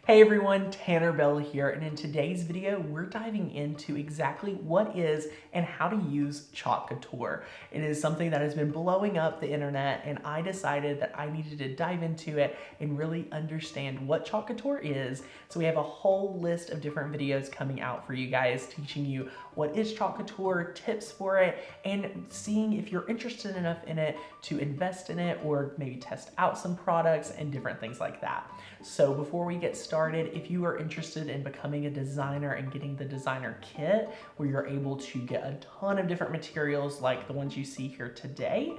Hey everyone, Tanner Bell here, and in today's video, we're diving into exactly what is and how to use Chalk Couture. It is something that has been blowing up the internet, and I decided that I needed to dive into it and really understand what Chalk Couture is. So we have a whole list of different videos coming out for you guys, teaching you what is Chalk Couture, tips for it, and seeing if you're interested enough in it to invest in it or maybe test out some products and different things like that. So before we get started, if you are interested in becoming a designer and getting the designer kit where you're able to get a ton of different materials like the ones you see here today,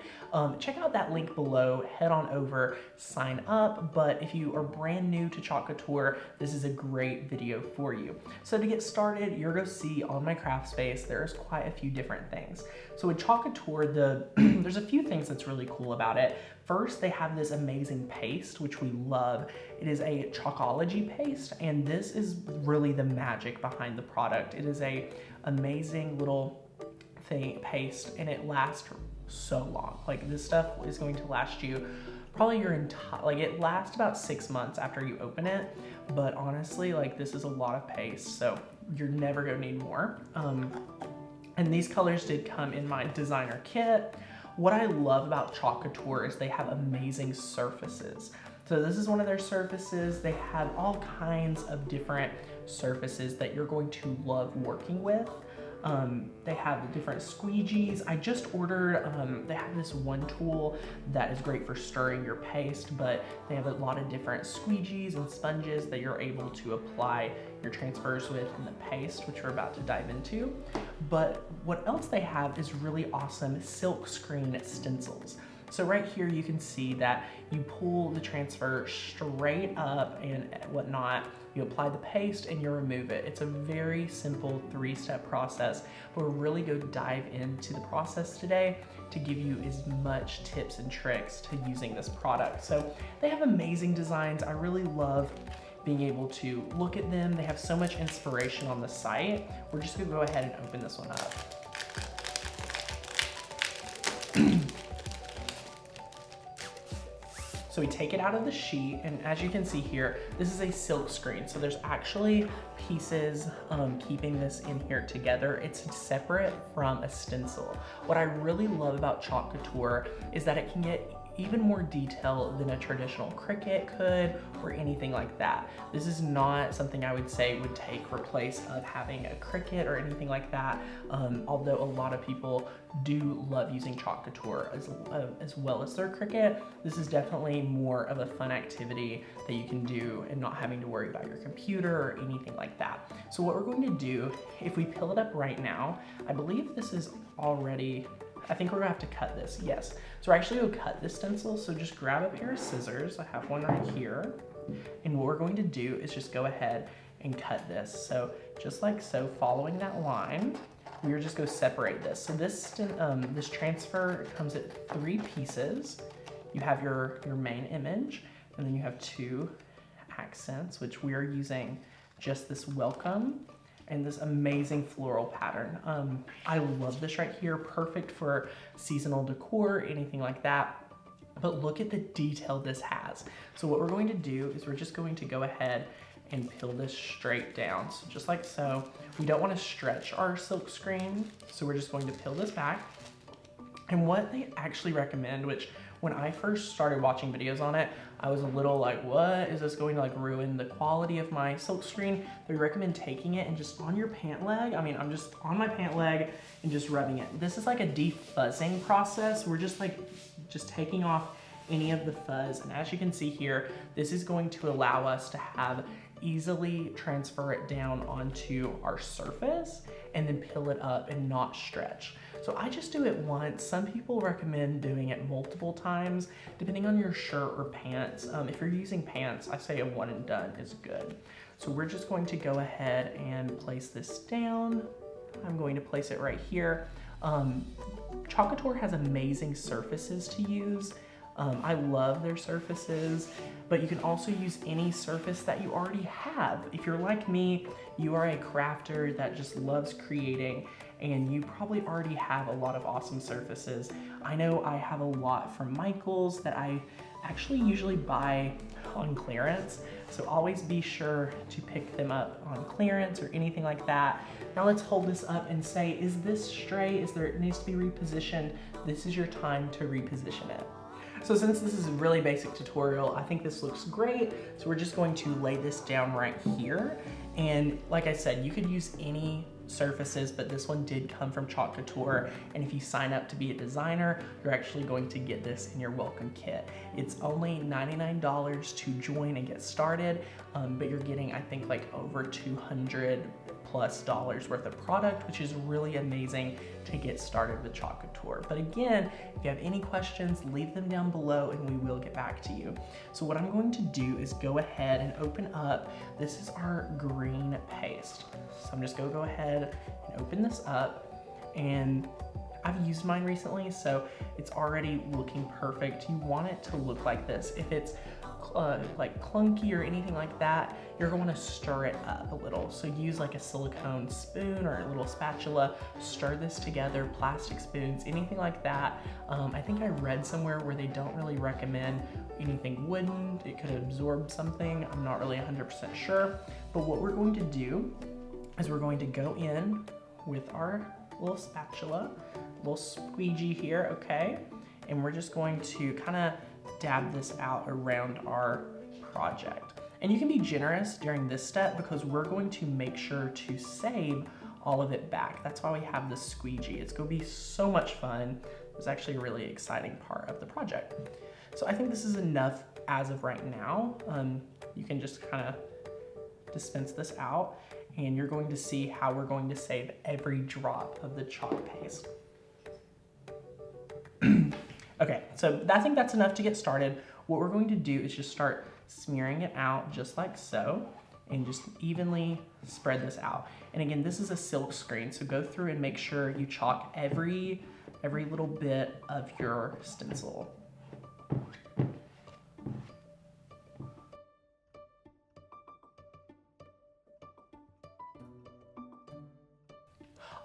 check out that link below, head on over, sign up. But if you are brand new to Chalk Couture, this is a great video for you. So to get started, you're going to see on my craft space, there's quite a few different things. So with Chalk Couture, there's a few things that's really cool about it. First, they have this amazing paste, which we love. It is a Chalkology paste, and this is really the magic behind the product. It is a amazing little paste, and it lasts so long. Like, this stuff is going to last you probably your entire, like, it lasts about 6 months after you open it, but honestly, like, this is a lot of paste, so you're never gonna need more. And these colors did come in my designer kit. What I love about Chalk Couture is they have amazing surfaces. So this is one of their surfaces. They have all kinds of different surfaces that you're going to love working with. They have different squeegees. I just ordered, they have this one tool that is great for stirring your paste, but they have a lot of different squeegees and sponges that you're able to apply your transfers with in the paste, which we're about to dive into. But what else they have is really awesome silk screen stencils. So right here you can see that you pull the transfer straight up and whatnot, you apply the paste and you remove it. It's a very simple 3-step process, but we're really going to dive into the process today to give you as much tips and tricks to using this product. So they have amazing designs. I really love being able to look at them. They have so much inspiration on the site. We're just gonna go ahead and open this one up. So we take it out of the sheet, and as you can see here, this is a silk screen. So there's actually pieces keeping this in here together. It's separate from a stencil. What I really love about Chalk Couture is that it can get even more detail than a traditional Cricut could or anything like that. This is not something I would say would take replace of having a Cricut or anything like that, although a lot of people do love using Chalk Couture as well as their Cricut. This is definitely more of a fun activity that you can do and not having to worry about your computer or anything like that. So what we're going to do, if we peel it up right now, I believe this is already, I think we're gonna have to cut this, yes. So we're actually gonna cut this stencil, so just grab a pair of scissors. I have one right here. And what we're going to do is just go ahead and cut this. So just like so, following that line, we are just gonna separate this. So this transfer comes at 3 pieces. You have your main image, and then you have 2 accents, which we are using just this welcome and this amazing floral pattern. I love this right here, perfect for seasonal decor, anything like that. But look at the detail this has. So what we're going to do is we're just going to go ahead and peel this straight down. So just like so. We don't want to stretch our silk screen, so we're just going to peel this back. And what they actually recommend, which when I first started watching videos on it, I was a little like, what? Is this going to like ruin the quality of my silk screen? They recommend taking it and just on your pant leg. I mean, I'm just on my pant leg and just rubbing it. This is like a defuzzing process. We're just taking off any of the fuzz. And as you can see here, this is going to allow us to have easily transfer it down onto our surface and then peel it up and not stretch. So I just do it once. Some people recommend doing it multiple times, depending on your shirt or pants. If you're using pants, I say a 1 and done is good. So we're just going to go ahead and place this down. I'm going to place it right here. Chalk Couture has amazing surfaces to use. I love their surfaces, but you can also use any surface that you already have. If you're like me, you are a crafter that just loves creating, and you probably already have a lot of awesome surfaces. I know I have a lot from Michaels that I actually usually buy on clearance. So always be sure to pick them up on clearance or anything like that. Now let's hold this up and say, is this stray? It needs to be repositioned? This is your time to reposition it. So since this is a really basic tutorial, I think this looks great. So we're just going to lay this down right here. And like I said, you could use any surfaces, but this one did come from Couture. And if you sign up to be a designer, you're actually going to get this in your welcome kit. It's only $99 to join and get started, but you're getting, I think, like over $200+ worth of product, which is really amazing to get started with Couture. But again, if you have any questions, leave them down below and we will get back to you. So what I'm going to do is go ahead and open up, this is our green paste. So I'm just gonna go ahead and open this up, and I've used mine recently, so it's already looking perfect. You want it to look like this. If it's like clunky or anything like that, you're going to stir it up a little. So use like a silicone spoon or a little spatula, stir this together, plastic spoons, anything like that. I think I read somewhere where they don't really recommend anything wooden. It could absorb something. I'm not really 100% sure. But what we're going to do is we're going to go in with our little spatula, little squeegee here, okay? And we're just going to kind of dab this out around our project. And you can be generous during this step because we're going to make sure to save all of it back. That's why we have this squeegee. It's gonna be so much fun. It's actually a really exciting part of the project. So I think this is enough as of right now. You can just kind of dispense this out, and you're going to see how we're going to save every drop of the chalk paste. Okay, so I think that's enough to get started. What we're going to do is just start smearing it out just like so, and just evenly spread this out. And again, this is a silk screen, so go through and make sure you chalk every little bit of your stencil.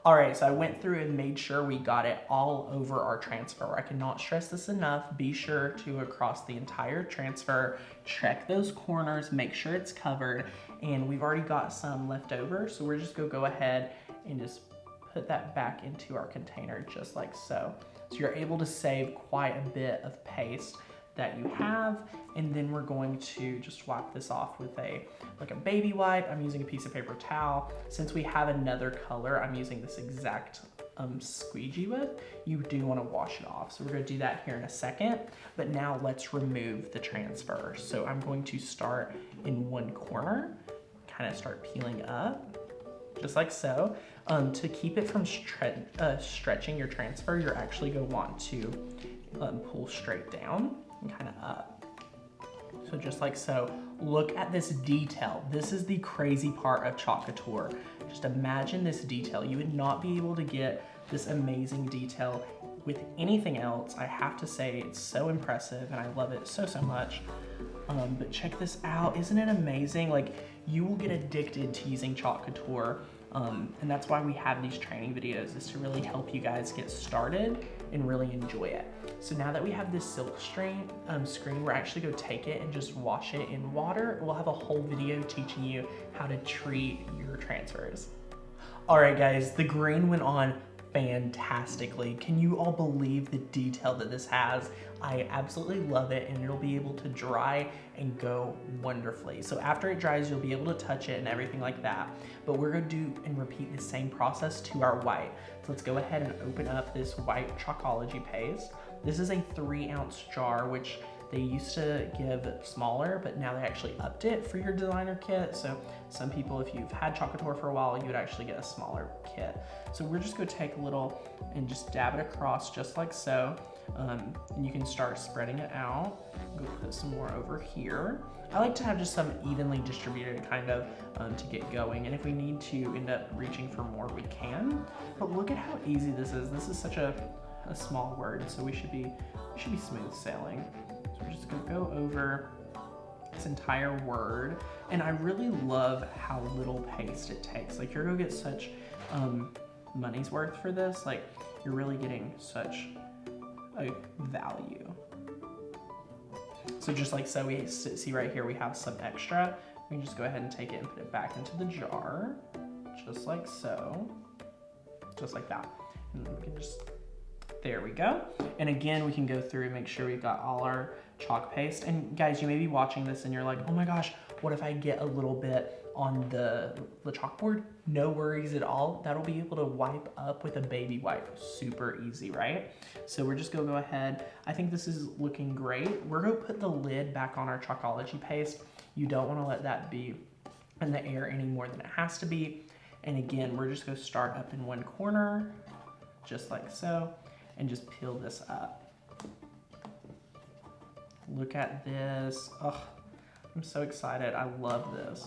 All right, so I went through and made sure we got it all over our transfer. I cannot stress this enough. Be sure to, across the entire transfer, check those corners, make sure it's covered, and we've already got some left over, so we're just gonna go ahead and just put that back into our container just like so. So you're able to save quite a bit of paste that you have, and then we're going to just wipe this off with a baby wipe. I'm using a piece of paper towel. Since we have another color, I'm using this exact squeegee with. You do want to wash it off, so we're going to do that here in a second. But now let's remove the transfer. So I'm going to start in one corner, kind of start peeling up, just like so. To keep it from stretching your transfer, you're actually going to want to pull straight down and kind of up. So just like so. Look at this detail. This is the crazy part of Couture. Just imagine this detail. You would not be able to get this amazing detail with anything else. I have to say, it's so impressive and I love it so much. But check this out. Isn't it amazing? Like, you will get addicted to using Couture. And that's why we have these training videos, is to really help you guys get started and really enjoy it. So now that we have this silk screen, we're actually going to take it and just wash it in water. We'll have a whole video teaching you how to treat your transfers. All right, guys, the green went on fantastically. Can you all believe the detail that this has? I absolutely love it, and it'll be able to dry and go wonderfully. So after it dries, you'll be able to touch it and everything like that. But we're gonna do and repeat the same process to our white. So let's go ahead and open up this white Chalkology paste. This is a 3-ounce jar, which they used to give smaller, but now they actually upped it for your designer kit. So some people, if you've had Couture for a while, you would actually get a smaller kit. So we're just gonna take a little and just dab it across just like so. And you can start spreading it out. Go put some more over here. I like to have just some evenly distributed kind of to get going. And if we need to end up reaching for more, we can. But look at how easy this is. This is such a small word, so we should be smooth sailing. So we're just gonna go over this entire word. And I really love how little paste it takes. Like, you're gonna get such money's worth for this. Like, you're really getting such a value. So just like so, we see right here, we have some extra. We can just go ahead and take it and put it back into the jar, just like so, just like that. And we can just, there we go. And again, we can go through and make sure we've got all our chalk paste. And guys, you may be watching this and you're like, oh my gosh, what if I get a little bit on the chalkboard? No worries at all. That'll be able to wipe up with a baby wipe. Super easy, right? So we're just gonna go ahead. I think this is looking great. We're gonna put the lid back on our Chalkology paste. You don't wanna let that be in the air any more than it has to be. And again, we're just gonna start up in one corner, just like so, and just peel this up. Look at this. Oh, I'm so excited. I love this.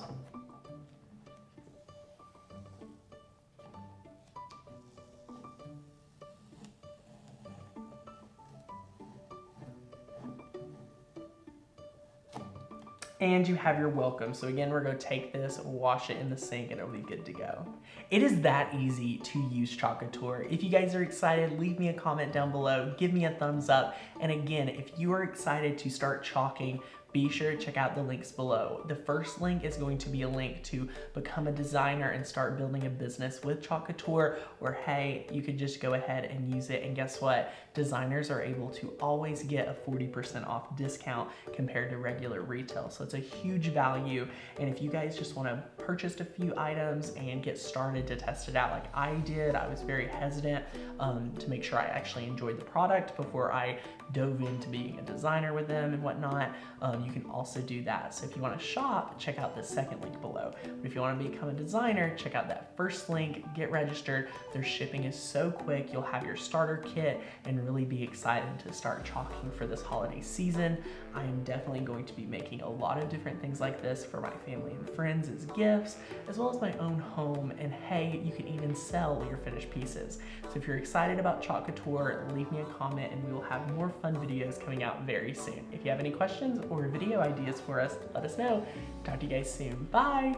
And you have your welcome. So again, we're gonna take this, wash it in the sink, and it'll be good to go. It is that easy to use Couture. If you guys are excited, leave me a comment down below, give me a thumbs up. And again, if you are excited to start chalking, be sure to check out the links below. The first link is going to be a link to become a designer and start building a business with Couture, or hey, you could just go ahead and use it. And guess what? Designers are able to always get a 40% off discount compared to regular retail. So it's a huge value. And if you guys just want to purchase a few items and get started to test it out like I did, I was very hesitant to make sure I actually enjoyed the product before I dove into being a designer with them and whatnot. You can also do that. So if you want to shop, check out the second link below. But if you want to become a designer, check out that first link, get registered. Their shipping is so quick. You'll have your starter kit and really be excited to start chalking for this holiday season. I am definitely going to be making a lot of different things like this for my family and friends as gifts, as well as my own home. And hey, you can even sell your finished pieces. So if you're excited about Couture, leave me a comment and we will have more fun videos coming out very soon. If you have any questions or video ideas for us, let us know. Talk to you guys soon. Bye.